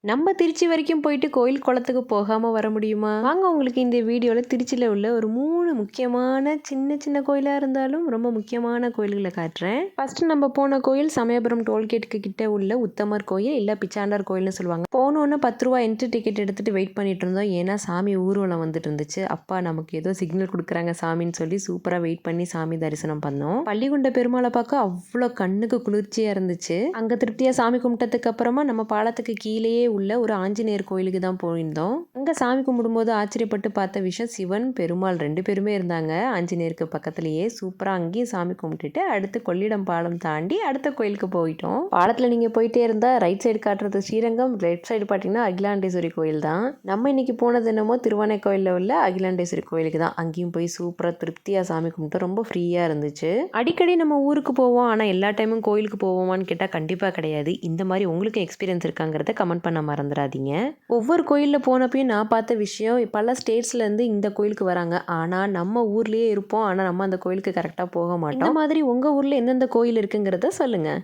நம்ம திருச்சி வரைக்கும் போயிட்டு கோயில் குளத்துக்கு போகாமல் வர முடியுமா? வாங்க உங்களுக்கு இந்த வீடியோவில் திருச்சியில் உள்ள ஒரு 3 முக்கியமான சின்ன சின்ன கோயிலாக இருந்தாலும் ரொம்ப முக்கியமான கோயில்களை காட்டுறேன். ஃபர்ஸ்ட் நம்ம போன கோயில் சமயபுரம் டோல்கேட்டுக்கு கிட்ட உள்ள உத்தமர் கோயில் இல்லை பிச்சாண்டார் கோயில்னு சொல்லுவாங்க. போனோன்னு 10 ரூபா என்ட்ரி டிக்கெட் எடுத்துட்டு வெயிட் பண்ணிட்டு இருந்தோம். ஏன்னா சாமி ஊர்வலம் வந்துட்டு இருந்துச்சு. அப்பா நமக்கு ஏதோ சிக்னல் கொடுக்குறாங்க சாமின்னு சொல்லி சூப்பராக வெயிட் பண்ணி சாமி தரிசனம் பண்ணோம். பள்ளிகுண்ட பெருமாளை பார்க்க அவ்வளோ கண்ணுக்கு குளிர்ச்சியாக இருந்துச்சு. அங்கே திருப்தியாக சாமி கும்பிட்டதுக்கு அப்புறமா நம்ம பாலத்துக்கு கீழேயே உள்ள ஒரு ஆஞ்சநேயர் கோயிலுக்கு தான் போயிருந்தோம். அங்க சாமி கும்பிடும்போது ஆச்சரியப்பட்டு பார்த்த விஷயம், சிவன் பெருமாள் 2 பேருமே இருந்தாங்க ஆஞ்சநேயருக்கு பக்கத்துலயே. சூப்பரா அங்கேயும் சாமி கும்பிட்டுட்டு அடுத்து கொள்ளிடம் பாலம் தாண்டி அடுத்த கோயிலுக்கு போயிட்டோம். பாலத்துல நீங்க போயிட்டே இருந்தா ரைட் சைடு காட்டுறது ஸ்ரீரங்கம், லெஃப்ட் சைடு பாத்தீங்கன்னா அகிலாண்டேஸ்வரி கோயில் தான். நம்ம இன்னைக்கு போனது என்னமோ திருவானை கோயில்ல உள்ள அகிலாண்டேஸ்வரி கோயிலுக்கு தான். அங்கேயும் போய் சூப்பரா திருப்தியா சாமி கும்பிட்டு ரொம்ப ஃப்ரீயா இருந்துச்சு. அடிக்கடி நம்ம ஊருக்கு போவோம், ஆனா எல்லா டைமும் கோயிலுக்கு போவோமான்னு கேட்டா கண்டிப்பா கிடையாது. இந்த மாதிரி உங்களுக்கு எக்ஸ்பீரியன்ஸ் இருக்காங்கிறத கமெண்ட் பண்ண மறந்துடாதீங்க. ஒவ்வொரு கோயிலில் போனப்பையும் நான் பார்த்த விஷயம், பல ஸ்டேட்ஸ்லேருந்து இந்த கோயிலுக்கு வராங்க. ஆனால் நம்ம ஊர்லேயே இருப்போம், ஆனால் நம்ம அந்த கோயிலுக்கு கரெக்டாக போக மாட்டோம். இந்த மாதிரி உங்கள் ஊரில் எந்தெந்த கோயில் இருக்குங்கிறத சொல்லுங்கள்.